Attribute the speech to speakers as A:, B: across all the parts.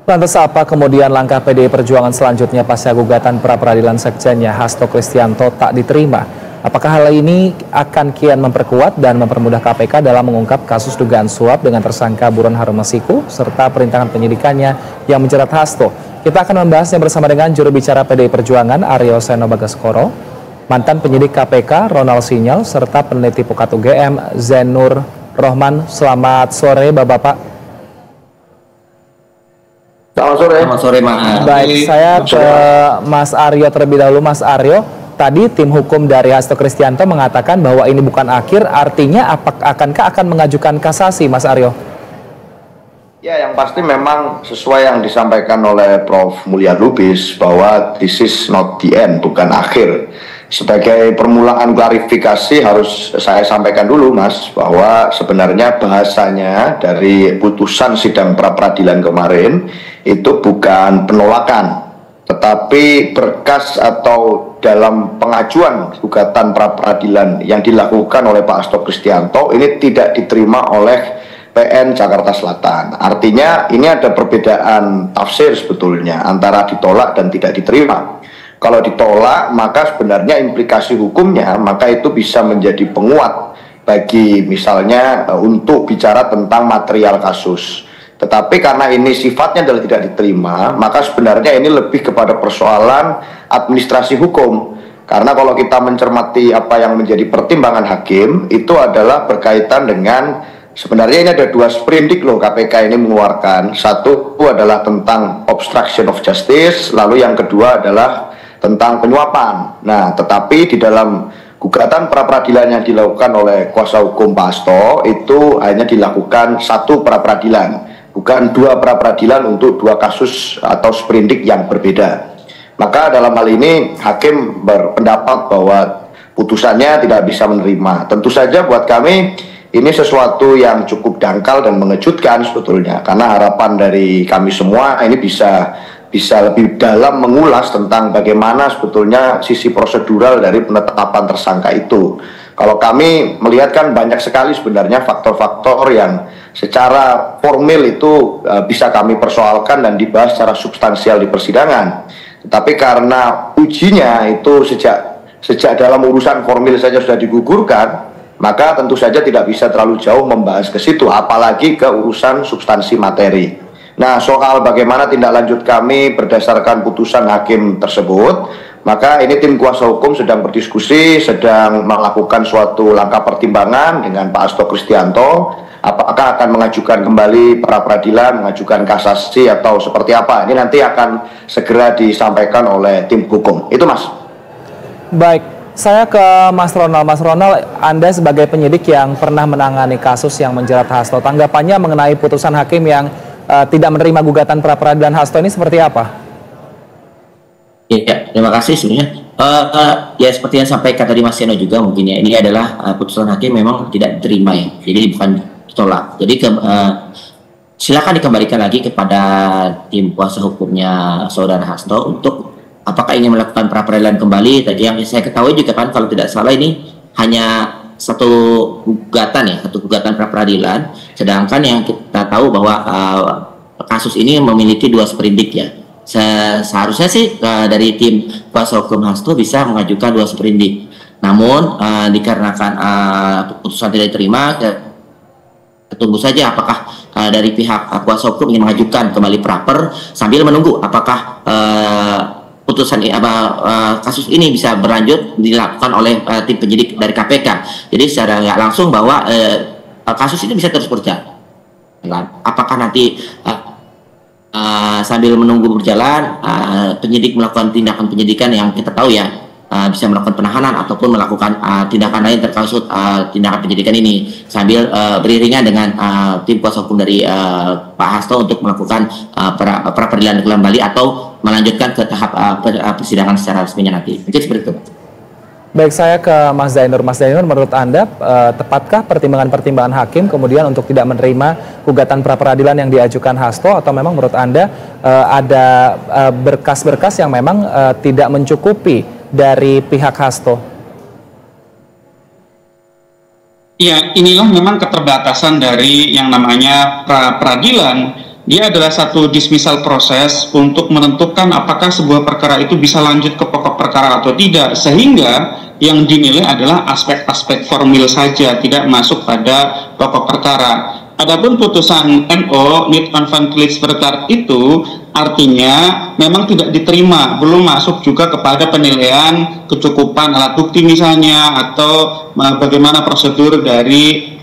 A: Lantas apa kemudian langkah PDI Perjuangan selanjutnya pasca gugatan pra-peradilan sekjennya Hasto Kristianto tak diterima? Apakah hal ini akan kian memperkuat dan mempermudah KPK dalam mengungkap kasus dugaan suap dengan tersangka buron Harun Masiku serta perintangan penyidikannya yang menjerat Hasto? Kita akan membahasnya bersama dengan juru bicara PDI Perjuangan Aryo Seno Bagaskoro, mantan penyidik KPK Ronald Sinyal, serta peneliti Pukat UGM Zainur Rohman. Selamat sore Bapak-Bapak.
B: Selamat sore.
C: Selamat sore, Mas.
A: Baik, saya ke Mas Aryo terlebih dahulu. Mas Aryo, tadi tim hukum dari Hasto Kristianto mengatakan bahwa ini bukan akhir, artinya akankah akan mengajukan kasasi, Mas Aryo?
B: Ya, yang pasti memang sesuai yang disampaikan oleh Prof. Mulya Lubis bahwa this is not the end, bukan akhir. Sebagai permulaan klarifikasi harus saya sampaikan dulu, Mas, bahwa sebenarnya bahasanya dari putusan sidang pra-peradilan kemarin itu bukan penolakan, tetapi berkas atau dalam pengajuan gugatan pra-peradilan yang dilakukan oleh Pak Hasto Kristianto ini tidak diterima oleh PN Jakarta Selatan. Artinya ini ada perbedaan tafsir sebetulnya antara ditolak dan tidak diterima. Kalau ditolak, maka sebenarnya implikasi hukumnya, maka itu bisa menjadi penguat bagi misalnya untuk bicara tentang material kasus. Tetapi karena ini sifatnya adalah tidak diterima, maka sebenarnya ini lebih kepada persoalan administrasi hukum. Karena kalau kita mencermati apa yang menjadi pertimbangan hakim, itu adalah berkaitan dengan sebenarnya ini ada dua sprindik loh KPK ini mengeluarkan. Satu adalah tentang obstruction of justice, lalu yang kedua adalah tentang penyuapan. Nah, tetapi di dalam gugatan pra-peradilan yang dilakukan oleh kuasa hukum Pak Hasto itu hanya dilakukan satu pra-peradilan, bukan dua pra-peradilan untuk dua kasus atau sprindik yang berbeda. Maka dalam hal ini hakim berpendapat bahwa putusannya tidak bisa menerima. Tentu saja buat kami ini sesuatu yang cukup dangkal dan mengejutkan sebetulnya, karena harapan dari kami semua ini bisa lebih dalam mengulas tentang bagaimana sebetulnya sisi prosedural dari penetapan tersangka itu. Kalau kami melihat kan banyak sekali sebenarnya faktor-faktor yang secara formil itu bisa kami persoalkan dan dibahas secara substansial di persidangan. Tetapi karena ujinya itu sejak dalam urusan formil saja sudah digugurkan, maka tentu saja tidak bisa terlalu jauh membahas ke situ, apalagi ke urusan substansi materi. Nah, soal bagaimana tindak lanjut kami berdasarkan putusan hakim tersebut, maka ini tim kuasa hukum sedang berdiskusi, sedang melakukan suatu langkah pertimbangan dengan Pak Hasto Kristianto, apakah akan mengajukan kembali pra-peradilan, mengajukan kasasi atau seperti apa. Ini nanti akan segera disampaikan oleh tim hukum. Itu, Mas.
A: Baik, saya ke Mas Ronald. Mas Ronald, Anda sebagai penyidik yang pernah menangani kasus yang menjerat Hasto, tanggapannya mengenai putusan hakim yang tidak menerima gugatan pra-peradilan Hasto ini seperti apa?
C: Ya, terima kasih sebenarnya. Ya seperti yang sampaikan tadi Mas Seno juga mungkin ya, ini adalah putusan hakim memang tidak diterima ya, jadi bukan ditolak. Jadi silakan dikembalikan lagi kepada tim kuasa hukumnya saudara Hasto untuk apakah ingin melakukan pra-peradilan kembali. Tadi yang saya ketahui juga kan kalau tidak salah ini hanya satu gugatan pra-peradilan, sedangkan yang kita tahu bahwa kasus ini memiliki dua sprindik ya. Seharusnya sih dari tim kuasa hukum Hasto bisa mengajukan dua sprindik, namun dikarenakan putusan tidak diterima, tunggu saja apakah dari pihak kuasa hukum ingin mengajukan kembali praper sambil menunggu apakah putusan kasus ini bisa berlanjut dilakukan oleh tim penyidik dari KPK. Jadi secara nggak langsung bahwa kasus ini bisa terus berjalan. Apakah nanti sambil menunggu berjalan penyidik melakukan tindakan penyidikan yang kita tahu ya bisa melakukan penahanan ataupun melakukan tindakan lain terkait tindakan penyidikan ini sambil beriringan dengan tim kuasa hukum dari Pak Hasto untuk melakukan pra-peradilan kembali atau melanjutkan ke tahap persidangan secara resminya nanti. Mungkin seperti itu.
A: Baik, saya ke Mas Zainur. Mas Zainur, menurut Anda tepatkah pertimbangan-pertimbangan hakim kemudian untuk tidak menerima gugatan pra-peradilan yang diajukan Hasto, atau memang menurut Anda ada berkas-berkas yang memang tidak mencukupi dari pihak Hasto?
D: Ya, inilah memang keterbatasan dari yang namanya pra-peradilan dia adalah satu dismissal proses untuk menentukan apakah sebuah perkara itu bisa lanjut ke pokok perkara atau tidak, sehingga yang dinilai adalah aspek-aspek formil saja, tidak masuk pada pokok perkara. Adapun putusan NO Nit Conflict Verdict itu artinya memang tidak diterima, belum masuk juga kepada penilaian kecukupan alat bukti misalnya, atau bagaimana prosedur dari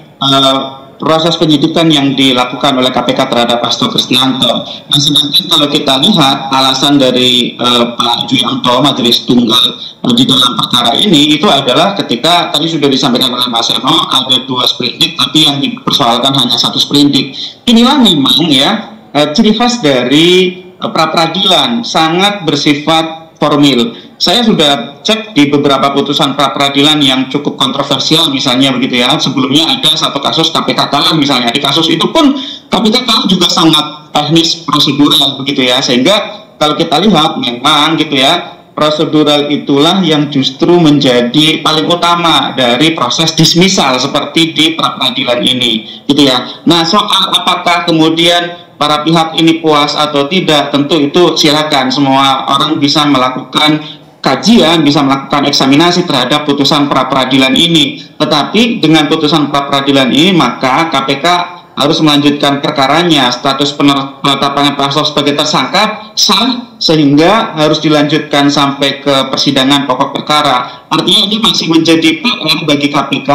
D: proses penyidikan yang dilakukan oleh KPK terhadap Hasto Kristianto. Nah, sedangkan kalau kita lihat alasan dari Pak Juyanto, Majelis Tunggal di dalam perkara ini, itu adalah ketika tadi sudah disampaikan oleh Mas Eno, ada 2 sprindik, tapi yang dipersoalkan hanya 1 sprindik. Inilah memang ya ciri khas dari pra-peradilan, sangat bersifat formil. Saya sudah cek di beberapa putusan pra-peradilan yang cukup kontroversial misalnya begitu ya. Sebelumnya ada satu kasus KPK kalah misalnya. Di kasus itu pun KPK kalah juga sangat teknis prosedural begitu ya. Sehingga kalau kita lihat memang gitu ya, prosedural itulah yang justru menjadi paling utama dari proses dismissal seperti di pra-peradilan ini gitu ya. Nah, soal apakah kemudian para pihak ini puas atau tidak, tentu itu silakan, semua orang bisa melakukan kajian, bisa melakukan eksaminasi terhadap putusan pra-peradilan ini. Tetapi dengan putusan pra-peradilan ini, maka KPK harus melanjutkan perkaranya. Status penetapan Pak Hasto sebagai tersangka sah, sehingga harus dilanjutkan sampai ke persidangan pokok perkara. Artinya ini masih menjadi PR bagi KPK.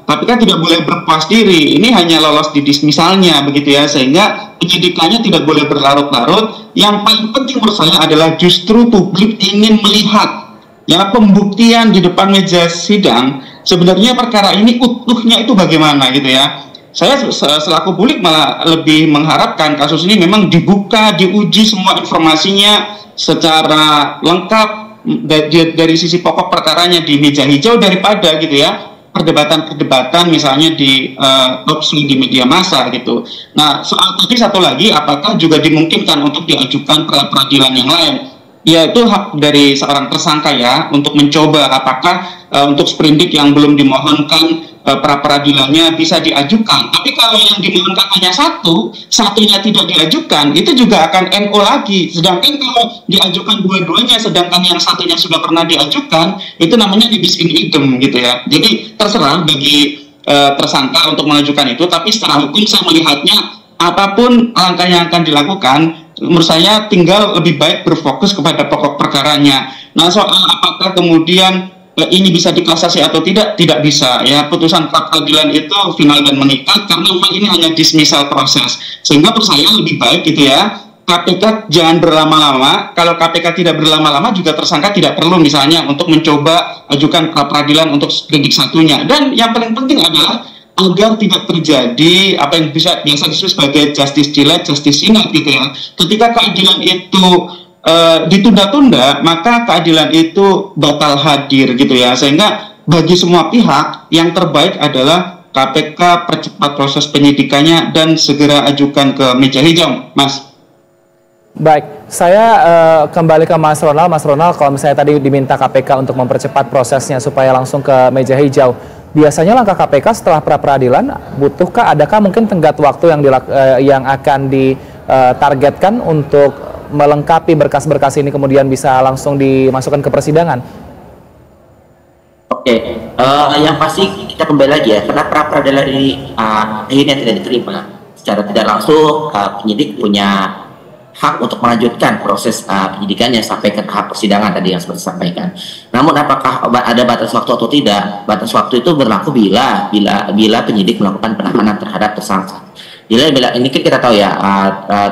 D: KPK tidak boleh berpuas diri, ini hanya lolos di dismisalnya begitu ya, sehingga penyidikannya tidak boleh berlarut-larut. Yang paling penting menurut saya adalah justru publik ingin melihat ya pembuktian di depan meja sidang, sebenarnya perkara ini utuhnya itu bagaimana gitu ya. Saya selaku publik malah lebih mengharapkan kasus ini memang dibuka, diuji semua informasinya secara lengkap dari sisi pokok perkaranya di meja hijau, daripada gitu ya perdebatan-perdebatan misalnya di talkshow di media massa gitu. Nah, soal tadi satu lagi, apakah juga dimungkinkan untuk diajukan pra-peradilan yang lain? Ya, itu hak dari seorang tersangka ya untuk mencoba apakah untuk sprindik yang belum dimohonkan pra-peradilannya bisa diajukan. Tapi kalau yang dimohonkan hanya satunya tidak diajukan, itu juga akan NO lagi. Sedangkan kalau diajukan dua-duanya, sedangkan yang satunya sudah pernah diajukan, itu namanya bis in idem gitu ya. Jadi terserah bagi tersangka untuk mengajukan itu, tapi secara hukum saya melihatnya apapun langkah yang akan dilakukan, menurut saya tinggal lebih baik berfokus kepada pokok perkaranya. Nah, soal apakah kemudian ini bisa dikasasi atau tidak bisa ya. Putusan pra-peradilan itu final dan mengikat karena memang ini hanya dismissal proses, sehingga menurut saya lebih baik gitu ya, KPK jangan berlama-lama. Kalau KPK tidak berlama-lama, juga tersangka tidak perlu misalnya untuk mencoba ajukan pra-peradilan untuk sprindik satunya. Dan yang paling penting adalah agar tidak terjadi apa yang biasa disebut sebagai justice delay, justice denied gitu ya. Ketika keadilan itu ditunda-tunda, maka keadilan itu batal hadir gitu ya. Sehingga bagi semua pihak yang terbaik adalah KPK percepat proses penyidikannya dan segera ajukan ke meja hijau, Mas.
A: Baik, saya kembali ke Mas Ronald. Mas Ronald, kalau misalnya tadi diminta KPK untuk mempercepat prosesnya supaya langsung ke meja hijau, biasanya langkah KPK setelah pra-peradilan, adakah mungkin tenggat waktu yang akan ditargetkan untuk melengkapi berkas-berkas ini kemudian bisa langsung dimasukkan ke persidangan?
C: Oke, yang pasti kita kembali lagi ya, karena pra-peradilan ini akhirnya tidak diterima secara tidak langsung, penyidik punya hak untuk melanjutkan proses penyidikannya sampai ke tahap persidangan tadi yang seperti disampaikan. Namun apakah ada batas waktu atau tidak? Batas waktu itu berlaku bila penyidik melakukan penahanan terhadap tersangka. Bila ini kan kita tahu ya,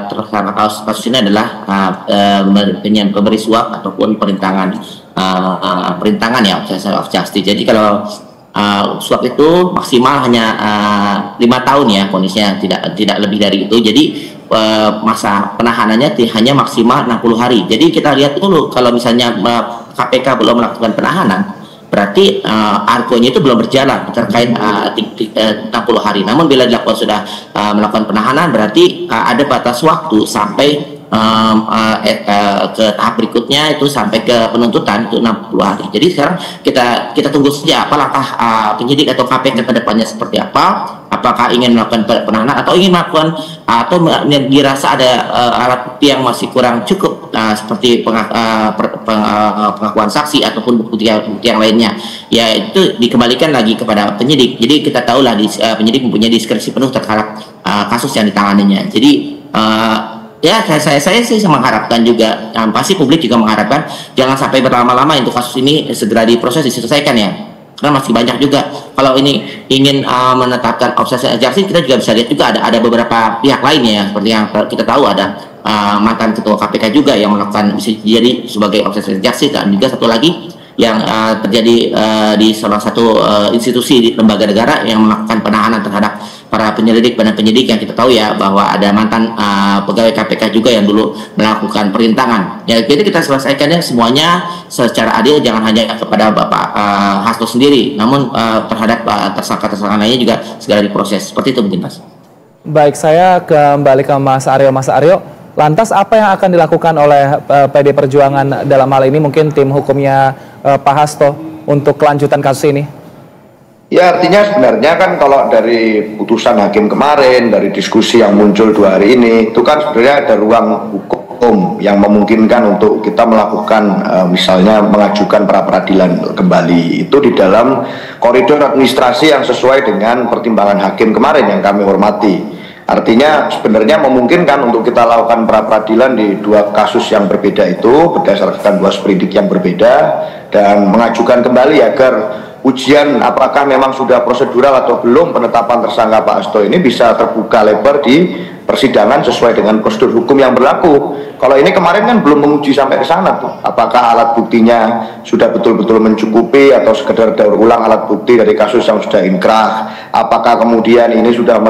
C: tersangka kasus ini adalah pemberi suap ataupun perintangan ya of justice. Jadi kalau suap itu maksimal hanya 5 tahun ya, kondisinya tidak lebih dari itu. Jadi masa penahanannya hanya maksimal 60 hari. Jadi kita lihat dulu, kalau misalnya KPK belum melakukan penahanan, berarti argonya itu belum berjalan terkait 60 hari. Namun bila dilakukan sudah melakukan penahanan, berarti ada batas waktu sampai ke tahap berikutnya, itu sampai ke penuntutan, itu 60 hari. Jadi sekarang kita tunggu saja apa langkah penyidik atau KPK ke depannya seperti apa apakah ingin melakukan penahanan atau ingin melakukan atau dirasa ada alat bukti yang masih kurang cukup seperti pengakuan saksi ataupun bukti yang lainnya, ya itu dikembalikan lagi kepada penyidik. Jadi kita tahulah penyidik mempunyai diskresi penuh terhadap kasus yang ditanganinya. Jadi ya saya sih mengharapkan juga, pasti publik juga mengharapkan jangan sampai berlama-lama untuk kasus ini segera diproses, diselesaikan ya. Karena masih banyak juga kalau ini ingin menetapkan obstruction of justice, kita juga bisa lihat juga ada beberapa pihak lainnya ya, seperti yang kita tahu ada mantan ketua KPK juga yang melakukan bisa jadi sebagai obstruction of justice, dan juga satu lagi yang terjadi di salah satu institusi di lembaga negara yang melakukan penahanan terhadap para penyelidik dan penyidik yang kita tahu ya bahwa ada mantan pegawai KPK juga yang dulu melakukan perintangan. Ya, jadi kita selesaikannya semuanya secara adil, jangan hanya kepada Bapak Hasto sendiri, namun terhadap tersangka-tersangka lainnya juga segera diproses. Seperti itu mungkin, Mas.
A: Baik, saya kembali ke Mas Aryo. Mas Aryo, lantas apa yang akan dilakukan oleh PD Perjuangan dalam hal ini, mungkin tim hukumnya Pak Hasto untuk kelanjutan kasus ini?
B: Ya, artinya sebenarnya kan kalau dari putusan hakim kemarin, dari diskusi yang muncul 2 hari ini, itu kan sebenarnya ada ruang hukum yang memungkinkan untuk kita melakukan misalnya mengajukan pra peradilan kembali. Itu di dalam koridor administrasi yang sesuai dengan pertimbangan hakim kemarin yang kami hormati. Artinya sebenarnya memungkinkan untuk kita lakukan pra peradilan di 2 kasus yang berbeda itu berdasarkan 2 sprindik yang berbeda, dan mengajukan kembali agar ujian apakah memang sudah prosedural atau belum penetapan tersangka Pak Hasto ini bisa terbuka lebar di persidangan sesuai dengan prosedur hukum yang berlaku. Kalau ini kemarin kan belum menguji sampai ke sana tuh, apakah alat buktinya sudah betul-betul mencukupi atau sekedar daur ulang alat bukti dari kasus yang sudah inkrah, apakah kemudian ini sudah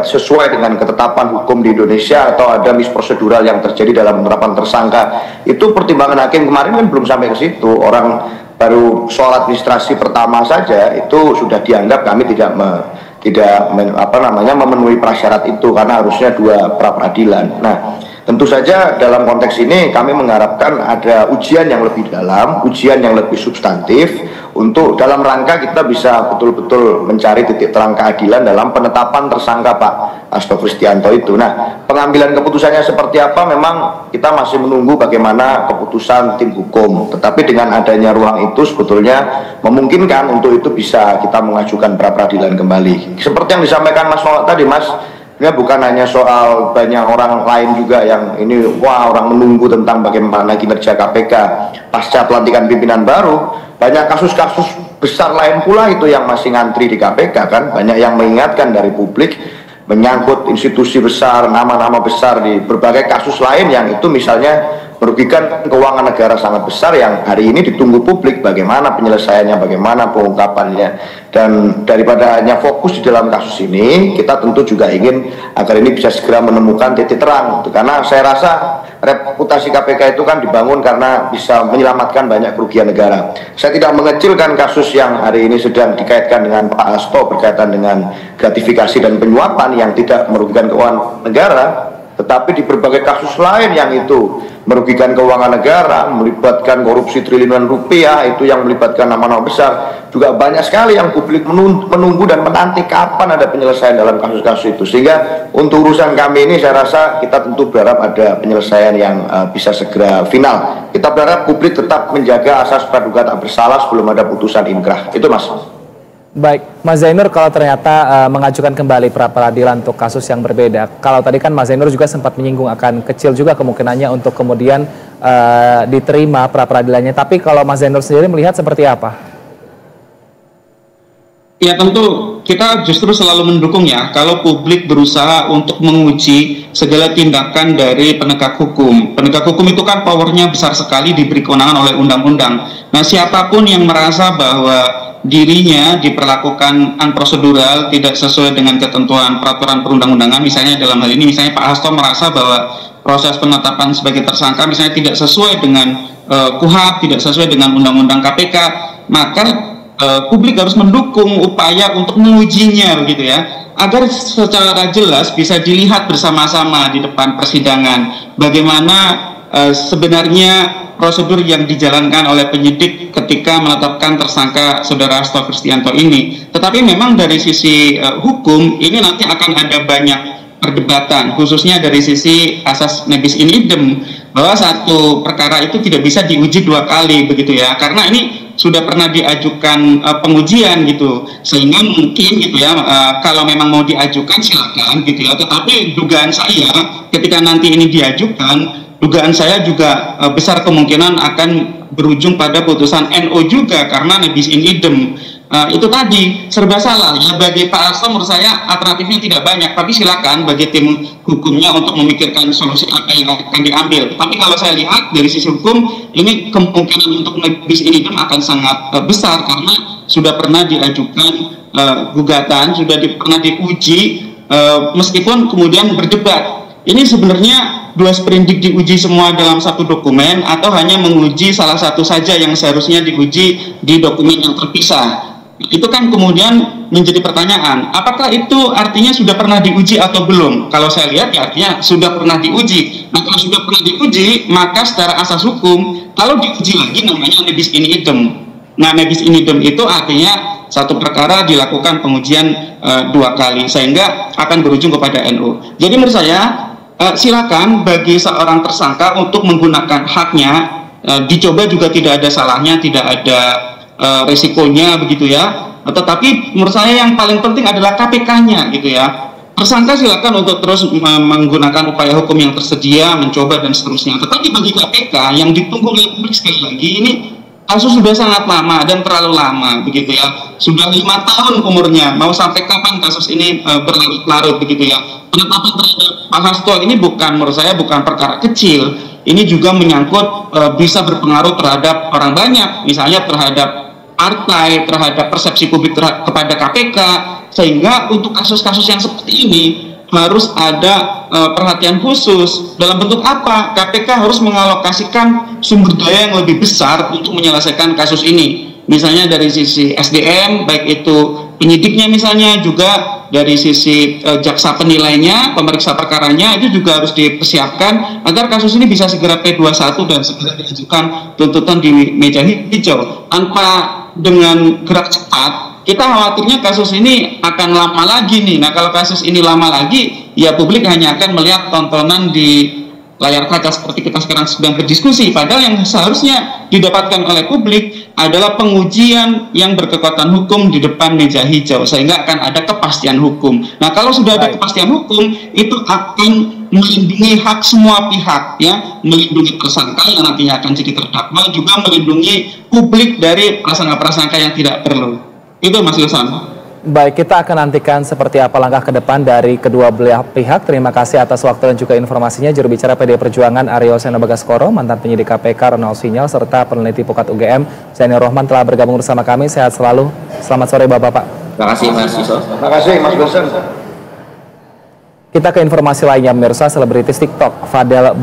B: sesuai dengan ketetapan hukum di Indonesia atau ada misprosedural yang terjadi dalam penerapan tersangka. Itu pertimbangan hakim kemarin kan belum sampai ke situ. Orang baru soal administrasi pertama saja itu sudah dianggap kami tidak memenuhi prasyarat itu, karena harusnya 2 pra peradilan. Nah, tentu saja dalam konteks ini kami mengharapkan ada ujian yang lebih dalam, ujian yang lebih substantif, untuk dalam rangka kita bisa betul-betul mencari titik terang keadilan dalam penetapan tersangka Pak Hasto Kristianto itu. Nah, pengambilan keputusannya seperti apa memang kita masih menunggu bagaimana keputusan tim hukum. Tetapi dengan adanya ruang itu sebetulnya memungkinkan untuk itu bisa kita mengajukan pra peradilan kembali. Seperti yang disampaikan Mas Nola tadi, Mas, ini bukan hanya soal banyak orang lain juga yang ini orang menunggu tentang bagaimana kinerja KPK pasca pelantikan pimpinan baru. Banyak kasus-kasus besar lain pula itu yang masih ngantri di KPK kan. Banyak yang mengingatkan dari publik menyangkut institusi besar, nama-nama besar di berbagai kasus lain yang itu misalnya merugikan keuangan negara sangat besar yang hari ini ditunggu publik bagaimana penyelesaiannya, bagaimana pengungkapannya. Dan daripada hanya fokus di dalam kasus ini, kita tentu juga ingin agar ini bisa segera menemukan titik terang. Karena saya rasa reputasi KPK itu kan dibangun karena bisa menyelamatkan banyak kerugian negara. Saya tidak mengecilkan kasus yang hari ini sedang dikaitkan dengan Pak Hasto berkaitan dengan gratifikasi dan penyuapan yang tidak merugikan keuangan negara, tetapi di berbagai kasus lain yang itu merugikan keuangan negara, melibatkan korupsi triliunan rupiah, itu yang melibatkan nama-nama besar, juga banyak sekali yang publik menunggu dan menanti kapan ada penyelesaian dalam kasus-kasus itu. Sehingga untuk urusan kami ini saya rasa kita tentu berharap ada penyelesaian yang bisa segera final. Kita berharap publik tetap menjaga asas praduga tak bersalah sebelum ada putusan inkrah. Itu, Mas.
A: Baik, Mas Zainur, kalau ternyata mengajukan kembali pra peradilan untuk kasus yang berbeda, kalau tadi kan Mas Zainur juga sempat menyinggung akan kecil juga kemungkinannya untuk kemudian diterima pra peradilannya, tapi kalau Mas Zainur sendiri melihat seperti apa?
D: Ya, tentu kita justru selalu mendukung ya kalau publik berusaha untuk menguji segala tindakan dari penegak hukum. Penegak hukum itu kan powernya besar sekali, diberi kewenangan oleh undang-undang. Nah, siapapun yang merasa bahwa dirinya diperlakukan unprosedural, tidak sesuai dengan ketentuan peraturan perundang-undangan, misalnya dalam hal ini misalnya Pak Hasto merasa bahwa proses penetapan sebagai tersangka misalnya tidak sesuai dengan KUHP, tidak sesuai dengan undang-undang KPK, maka publik harus mendukung upaya untuk mengujinya begitu ya, agar secara jelas bisa dilihat bersama-sama di depan persidangan bagaimana sebenarnya prosedur yang dijalankan oleh penyidik ketika menetapkan tersangka saudara Hasto Kristianto ini. Tetapi memang dari sisi hukum ini nanti akan ada banyak perdebatan, khususnya dari sisi asas nebis in idem, bahwa satu perkara itu tidak bisa diuji dua kali begitu ya, karena ini sudah pernah diajukan pengujian gitu, sehingga mungkin gitu ya, kalau memang mau diajukan silakan gitu ya, tetapi dugaan saya ketika nanti ini diajukan, dugaan saya juga besar kemungkinan akan berujung pada putusan NO juga karena nebis in idem. Itu tadi serba salah ya. Bagi Pak Hasto menurut saya alternatifnya tidak banyak, tapi silakan bagi tim hukumnya untuk memikirkan solusi apa yang akan diambil. Tapi kalau saya lihat dari sisi hukum ini kemungkinan untuk nebis in idem akan sangat besar karena sudah pernah diajukan gugatan, sudah pernah diuji, meskipun kemudian berdebat. Ini sebenarnya dua sprindik diuji semua dalam satu dokumen atau hanya menguji salah satu saja yang seharusnya diuji di dokumen yang terpisah. Itu kan kemudian menjadi pertanyaan, apakah itu artinya sudah pernah diuji atau belum? Kalau saya lihat ya artinya sudah pernah diuji. Nah kalau sudah pernah diuji, maka secara asas hukum kalau diuji lagi namanya nebis in idem. Nah nebis in idem itu artinya satu perkara dilakukan pengujian dua kali, sehingga akan berujung kepada NO. Jadi menurut saya silakan bagi seorang tersangka untuk menggunakan haknya, dicoba juga tidak ada salahnya, tidak ada resikonya begitu ya. Tetapi menurut saya yang paling penting adalah KPK-nya gitu ya. Tersangka silakan untuk terus menggunakan upaya hukum yang tersedia, mencoba dan seterusnya. Tetapi bagi KPK yang ditunggu oleh publik sekali lagi, ini kasus sudah sangat lama dan terlalu lama begitu ya. Sudah 5 tahun umurnya, mau sampai kapan kasus ini berlarut-larut begitu ya. Penetapan terhadap Pak Hasto ini menurut saya bukan perkara kecil. Ini juga menyangkut bisa berpengaruh terhadap orang banyak, misalnya terhadap partai, terhadap persepsi publik kepada KPK, sehingga untuk kasus-kasus yang seperti ini harus ada perhatian khusus. Dalam bentuk apa? KPK harus mengalokasikan sumber daya yang lebih besar untuk menyelesaikan kasus ini. Misalnya dari sisi SDM, baik itu penyidiknya misalnya, juga dari sisi jaksa penilainya, pemeriksa perkaranya, itu juga harus dipersiapkan agar kasus ini bisa segera P21 dan segera diajukan tuntutan di meja hijau. Tanpa dengan gerak cepat, kita khawatirnya kasus ini akan lama lagi nih. Nah kalau kasus ini lama lagi, ya publik hanya akan melihat tontonan di layar kaca seperti kita sekarang sedang berdiskusi, padahal yang seharusnya didapatkan oleh publik adalah pengujian yang berkekuatan hukum di depan meja hijau, sehingga akan ada kepastian hukum. Nah kalau sudah ada kepastian hukum, itu akan melindungi hak semua pihak ya, melindungi tersangka yang nantinya akan jadi terdakwa, juga melindungi publik dari prasangka-prasangka yang tidak perlu. Itu Mas Ilham.
A: Baik, kita akan nantikan seperti apa langkah ke depan dari kedua belah pihak. Terima kasih atas waktu dan juga informasinya. Juru bicara PD Perjuangan Aryo Seno Bagaskoro, mantan penyidik KPK Ronald Sinyal, serta peneliti Pukat UGM Zainur Rohman telah bergabung bersama kami. Sehat selalu. Selamat sore Bapak-Bapak.
C: Terima kasih Mas Yusuf.
B: Terima kasih Mas Wilson.
A: Kita ke informasi lainnya, pemirsa. Selebritis TikTok Fadel